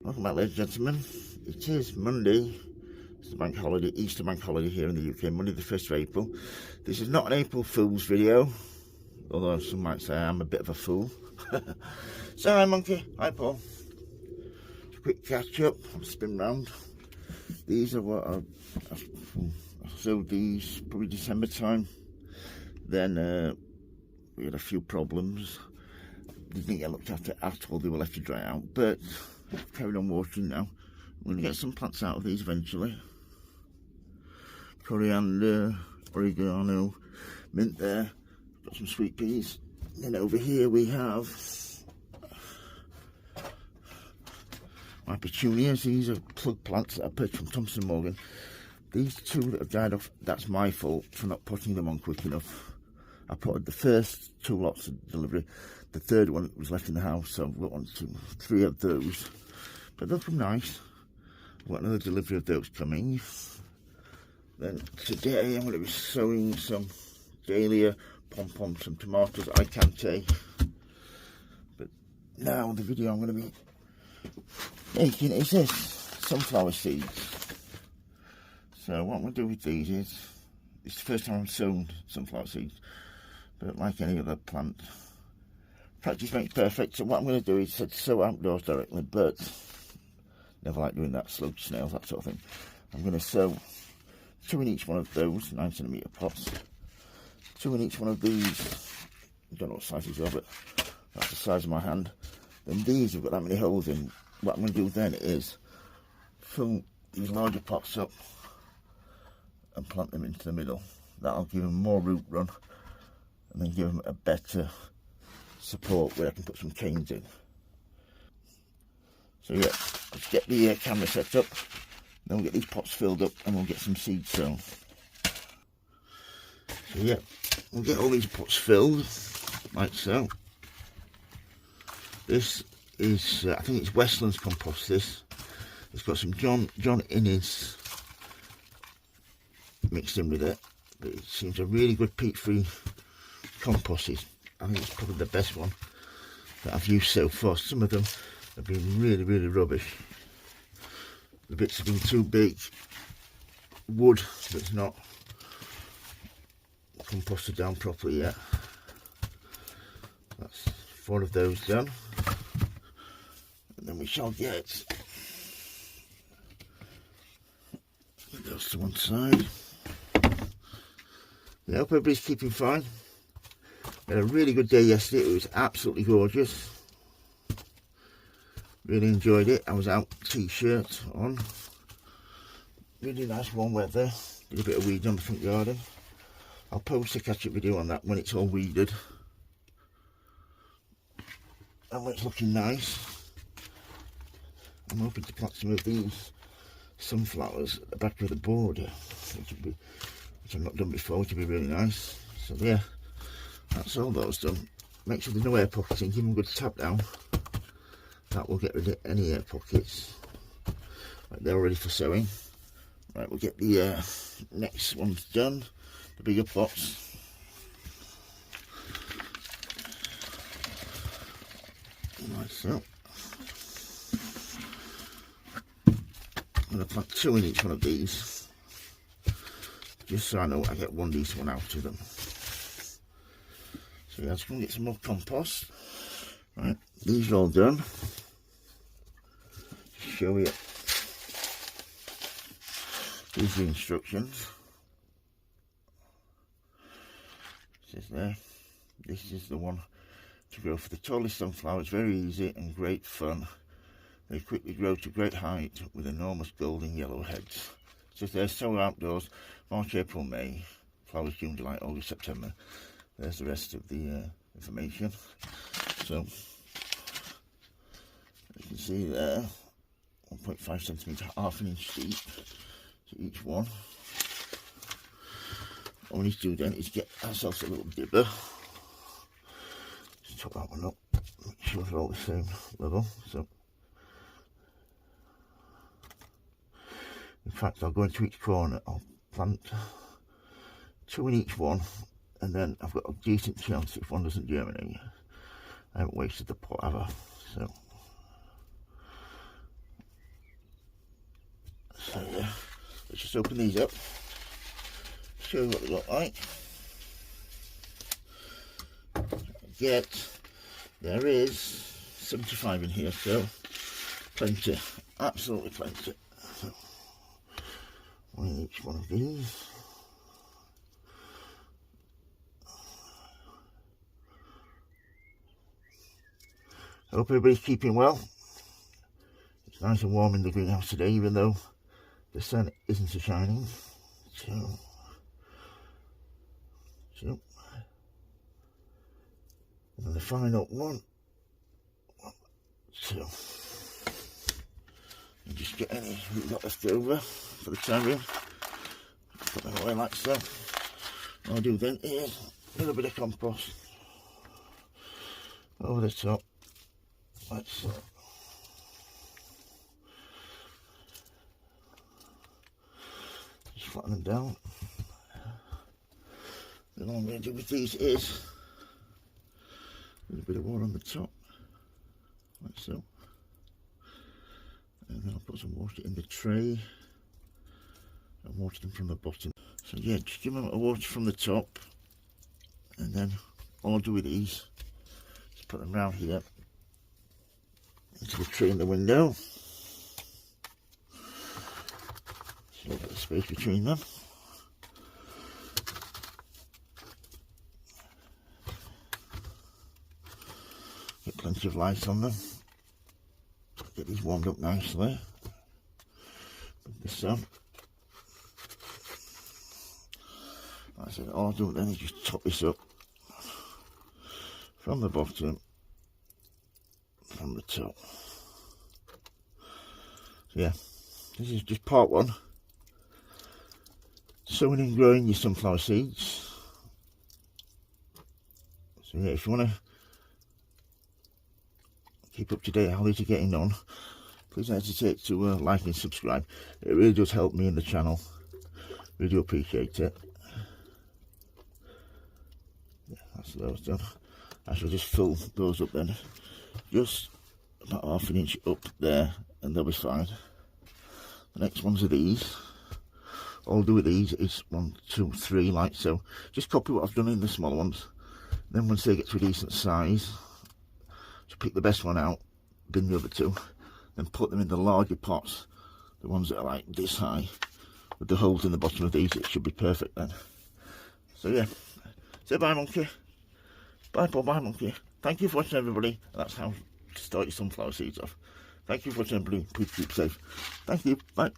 Welcome back, ladies and gentlemen. It is Monday. It's the bank holiday, Easter bank holiday here in the UK, Monday the 1st of April. This is not an April Fool's video, although some might say I'm a bit of a fool. So, hi Monkey, hi Paul. Quick catch up, I'll spin round. These are what I sowed these probably December time. Then we had a few problems. They didn't get looked after at all, they were left to dry out, but carried on watering now. I'm going to get some plants out of these eventually. Coriander, oregano, mint there. Got some sweet peas. Then over here we have my petunias. These are plug plants that I purchased from Thompson Morgan. These two that have died off, that's my fault for not putting them on quick enough. I put the first two lots of delivery. The third one was left in the house, so I've got 1, 2, 3 of those. But they'll come nice. I've got another delivery of those coming. Then today I'm going to be sowing some dahlia, pom-pom, some tomatoes, icante. But now the video I'm going to be making is this, sunflower seeds. So what I'm going to do with these is, it's the first time I've sown sunflower seeds, but like any other plant, practice makes perfect. So what I'm going to do is sow outdoors directly, but never like doing that, slow snails, that sort of thing. I'm going to sow 2 in each one of those 9cm pots, 2 in each one of these. I don't know what size these are, but that's the size of my hand. Then these have got that many holes in. What I'm going to do then is fill these larger pots up and plant them into the middle. That'll give them more root run and then give them a better support where I can put some canes in. So yeah, let's get the camera set up, then we'll get these pots filled up and we'll get some seeds sown. So yeah, we'll get all these pots filled like so. This is I think it's Westland's compost. This it's got some John Innes mixed in with it, but it seems a really good peat-free compost. I think it's probably the best one that I've used so far. Some of them have been really rubbish. The bits have been too big. Wood that's not composted down properly yet. That's 4 of those done. And then we shall get those to one side. I hope everybody's keeping fine. We had a really good day yesterday. It was absolutely gorgeous. Really enjoyed it. I was out, t-shirt on. Really nice warm weather. Did a bit of weed on the front garden. I'll post a catch-up video on that when it's all weeded and when it's looking nice. I'm hoping to plant some of these sunflowers at the back of the border, which I've not done before, which would be really nice. So yeah, that's all those done. Make sure there's no air pockets in, give them a good tap down. That will get rid of any air pockets. Right, they're ready for sowing. Right, we'll get the next ones done, the bigger pots. Like so. I'm going to plant 2 in each one of these, just so I know I get one decent one out of them. So yeah, I'm just going to get some more compost. Right, these are all done. Show you. These are the instructions. It says there, this is the one to grow for the tallest sunflowers. Very easy and great fun. They quickly grow to great height with enormous golden yellow heads. It says there, sow outdoors, March, April, May, flowers June, July, August, September. There's the rest of the information. So, you can see there, 1.5 centimetre, half an inch deep to each one. All we need to do then is get ourselves a little dibber. Just top that one up, make sure they're all the same level. So, in fact, I'll go into each corner, I'll plant 2 in each one, and then I've got a decent chance if one doesn't germinate. I haven't wasted the pot, have I? So So yeah, let's just open these up, show you what they look like. Yet there is 75 in here, so plenty, absolutely plenty. So one in each one of these. Hope everybody's keeping well. It's nice and warm in the greenhouse today, even though the sun isn't shining. So and the final one. So you just get any we've got left over for the terrier. Put them away like so. What I'll do then is a little bit of compost over the top, like so. Just flatten them down. Then all I'm going to do with these is a little bit of water on the top, like so. And then I'll put some water in the tray and water them from the bottom. So yeah, just give them a water from the top, and then all I'll do with these is put them around here into the tray in the window. So a little bit of space between them. Get plenty of light on them. Get these warmed up nicely with the sun. Like I said, all I'll do then is just top this up from the bottom, from the top. So yeah, this is just part one. Sowing and growing your sunflower seeds. So yeah, if you want to keep up to date how these are getting on, please don't hesitate to like and subscribe. It really does help me in the channel. Really do appreciate it. Yeah, that's those done. I shall just fill those up then, just about half an inch up there, and they'll be fine. The next ones are these. All I'll do with these is 1, 2, 3, like so. Just copy what I've done in the smaller ones. Then once they get to a decent size, just pick the best one out, bin the other two, then put them in the larger pots, the ones that are like this high, with the holes in the bottom of these. It should be perfect then. So yeah, say bye monkey. Bye Paul, bye monkey. Thank you for watching everybody. That's how to start your sunflower seeds off. Thank you for watching everybody. Please keep safe. Thank you. Bye.